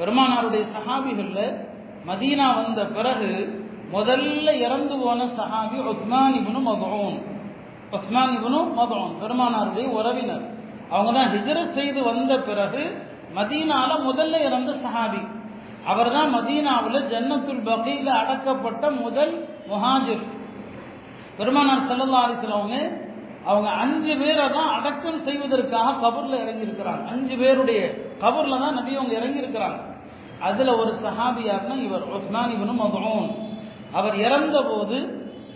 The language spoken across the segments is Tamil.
பெருமானாருடைய சஹாபிகள்ல மதீனா வந்த பிறகு முதல்ல இறந்து போன சஹாபி உஸ்மான் இப்னு மத்ஊன். உஸ்மான் இப்னு மத்ஊன் பெருமானாருடைய உறவினர். அவங்க தான் ஹிஜ்ரத் செய்து வந்த பிறகு மதீனால முதல்ல இறந்த சஹாபி. அவர் தான் மதீனாவில் ஜன்னத்துல் பகீல அடக்கப்பட்ட முதல் முஹாஜிர். பெருமானார் ஸல்லல்லாஹு அலைஹி வஸல்லம் அவங்க 5 பேரை தான் அடக்கம் செய்வதற்காக கபர்ல இறங்கி இருக்கிறாங்க. 5 பேருடைய கபர்ல தான் நபி அவங்க இறங்கி இருக்கிறாங்க. அதுல ஒரு சஹாபியார்னா இவர் உஸ்மான் இப்னு மத்ஊன். அவர் இறந்த போது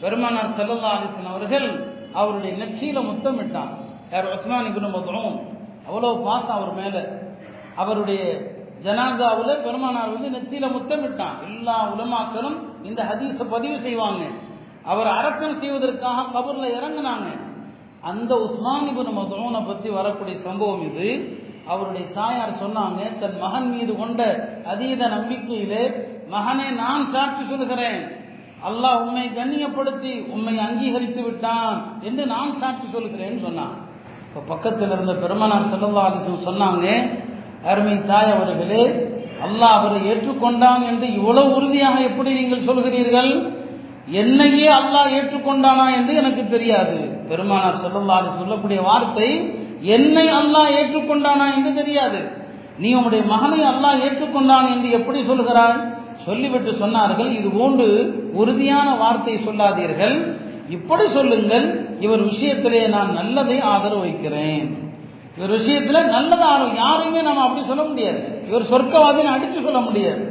பெருமானார் ஸல்லல்லாஹு அலைஹி வஸல்லம் அவர்கள் அவருடைய நெற்றியில முத்தமிட்டான். யார்? உஸ்மான் இப்னு மத்ஊன். அவ்வளவு பாசம் அவர் மேல. அவருடைய ஜனாசாவில் பெருமானார் நெற்றியில முத்தமிட்டான். எல்லா உலமாக்களும் இந்த ஹதீஸை பதிவு செய்வாங்க. அவர் அடக்கம் செய்வதற்காக கபர்ல இறங்கினாங்க. அந்த உஸ்மான் இப்னு மத்ஊனை பத்தி வரக்கூடிய சம்பவம் இது. அவருடைய தாயார் சொன்னாங்க, தன் மகன் மீது கொண்ட அதீத நம்பிக்கையிலே, மகனே நான் சாட்சி சொல்கிறேன், அல்லாஹ் உம்மை கண்ணியப்படுத்தி உம்மை அங்கீகரித்து விட்டான் என்று நான் சாட்சி சொல்கிறேன்னு சொன்னான். இப்போ பக்கத்தில் இருந்த பெருமானார் ஸல்லல்லாஹு அலைஹி வஸல்லம் சொன்னாங்க, அருமை தாய் அவர்களே, அல்லாஹ் அவரை ஏற்றுக்கொண்டான் என்று இவ்வளவு உறுதியாக எப்படி நீங்கள் சொல்கிறீர்கள்? என்னையே அல்லாஹ் ஏற்றுக்கொண்டானா என்று எனக்கு தெரியாது. பெருமானார் ஸல்லல்லாஹு அலைஹி வஸல்லம் சொல்லக்கூடிய வார்த்தை, என்னை அல்லாஹ் ஏற்றுக்கொண்டானா என்று தெரியாது, நீ உம்முடைய மகனை அல்லாஹ் ஏற்றுக்கொண்டான் என்று எப்படி சொல்கிறாய்? சொல்லிவிட்டு சொன்னார்கள், இது போன்று உறுதியான வார்த்தை சொல்லாதீர்கள், இப்படி சொல்லுங்கள், இவர் விஷயத்திலே நான் நல்லதை ஆதரவு வைக்கிறேன். இவர் விஷயத்துல நல்லதை ஆதரவு, யாரையுமே நாம அப்படி சொல்ல முடியாது. இவர் சொர்க்கவாதின்னு அடித்து சொல்ல முடியாது.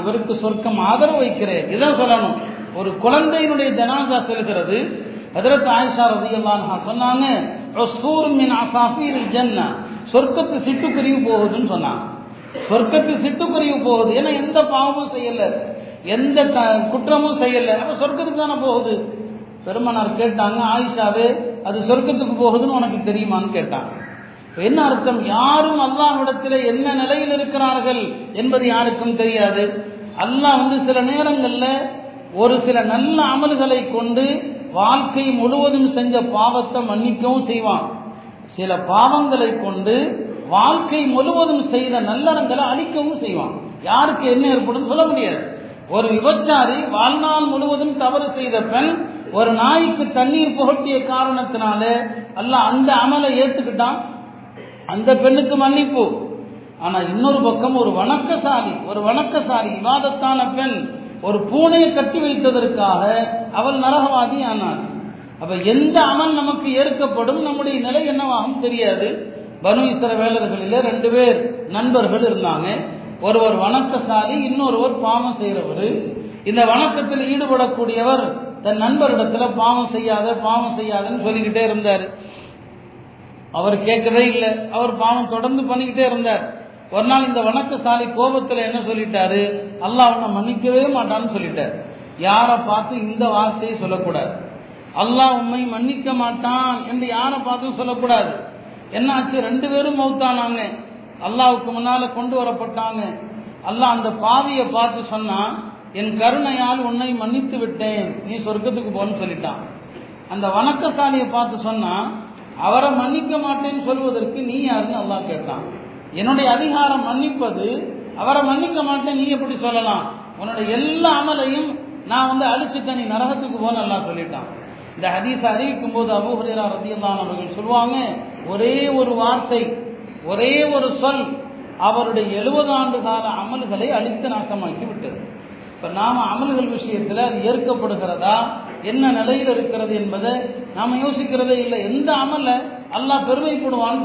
இவருக்கு சொர்க்கம் ஆதரவு வைக்கிறேன் இதான் சொல்லணும். ஒரு குழந்தையினுடைய ஜனாசா செல்கிறது. ஹஜ்ரத் ஆயிஷா ரலியல்லாஹு அன்ஹா சொன்னாங்க, உஸ்ஃபூர் மின் அஸாஃபீரில் ஜன்னah, சொர்க்கத்து சிட்டுக்குருவி போகுதுன்னு சொன்னாங்க. சொர்க்கத்து சிட்டுக்குருவி போகுது. ஏன்னா எந்த பாவமும் செய்யல, எந்த குற்றமும் செய்யல, அப்ப சொர்க்கத்துக்கு தானே போகுது. பெருமானார் கேட்டாங்க, ஆயிஷாவே அது சொர்க்கத்துக்கு போகுதுன்னு உனக்கு தெரியுமான்னு கேட்டாங்க. என்ன அர்த்தம்? யாரும் அல்லாஹ்விடத்தில் என்ன நிலையில் இருக்கிறார்கள் என்பது யாருக்கும் தெரியாது. அல்லாஹ் சில நேரங்கள்ல ஒரு சில நல்ல அமல்களை கொண்டு வாழ்க்கை முழுவதும் செஞ்ச பாவத்தை மன்னிக்கவும் செய்வான். சில பாவங்களை கொண்டு வாழ்க்கை முழுவதும் செய்த நல்லறங்களை அழிக்கவும் செய்வான். யாருக்கு என்ன ஏற்படும் சொல்ல முடியாது. ஒரு விபச்சாரி வாழ்நாள் முழுவதும் தவறு செய்த பெண் ஒரு நாய்க்கு தண்ணீர் புகட்டிய காரணத்தினால அல்லாஹ் அந்த அமலை ஏத்துக்கிட்டான், அந்த பெண்ணுக்கு மன்னிப்பு. ஆனா இன்னொரு பக்கம் ஒரு வணக்கசாலி இபாதத்தான பெண் ஒரு பூனையை கட்டி வைத்ததற்காக அவள் நரகவாதி ஆனாள். அப்ப எந்த அமல் நமக்கு ஏற்கப்படும், நம்முடைய நிலை என்னவாகும் தெரியாது. பனு இஸ்ரவேலர்களிலே 2 பேர் நண்பர்கள் இருந்தாங்க. ஒருவர் வணக்கசாலி, இன்னொருவர் பாவம் செய்கிறவர். இந்த வணக்கத்தில் ஈடுபடக்கூடியவர் தன் நண்பரிடத்துல பாவம் செய்யாதன்னு சொல்லிக்கிட்டே இருந்தார். அவர் கேட்கவே இல்லை, அவர் பாவம் தொடர்ந்து பண்ணிக்கிட்டே இருந்தார். ஒரு நாள் இந்த வணக்கசாலி கோபத்தில் என்ன சொல்லிட்டாரு, அல்லாஹ் உன்னை மன்னிக்கவே மாட்டான்னு சொல்லிட்டார். யாரை பார்த்து இந்த வார்த்தையை சொல்லக்கூடாது, அல்லாஹ் உம்மை மன்னிக்க மாட்டான் என்று யாரை பார்த்தும் சொல்லக்கூடாது. என்னாச்சு? 2 பேரும் மௌத்தானாங்க, அல்லாஹ்வுக்கு முன்னால கொண்டு வரப்பட்டாங்க. அல்லாஹ் அந்த பாவியை பார்த்து சொன்னா, என் கருணையால் உன்னை மன்னித்து விட்டேன், நீ சொர்க்கத்துக்கு போன்னு சொல்லிட்டான். அந்த வணக்கசாலியை பார்த்து சொன்னா, அவரை மன்னிக்க மாட்டேன்னு சொல்வதற்கு நீ யாருன்னு அல்லாஹ் கேட்டான். என்னுடைய அதிகாரம் மன்னிப்பது, அவரை மன்னிக்க மாட்டேன் நீ எப்படி சொல்லலாம்? உன்னுடைய எல்லா அமலையும் நான் அழிச்சுட்டேன், நீ நரகத்துக்கு போன்னு அல்லாஹ் சொல்லிட்டான். இந்த ஹதீஸை அறிவிக்கும் போது அபூ ஹுரைரா ரலியல்லாஹு அன்ஹு அவர்கள் சொல்லுவாங்க, ஒரே ஒரு வார்த்தை, ஒரே ஒரு சொல் அவருடைய 70 ஆண்டு கால அமல்களை அழித்து நாசமாக்கி விட்டது. இப்ப நாம அமல்கள் விஷயத்துல அது ஏற்கப்படுகிறதா, என்ன நிலையில் இருக்கிறது என்பதை நாம யோசிக்கிறதே இல்லை. எந்த அமல அல்லாஹ் பெருமைப்படுவான்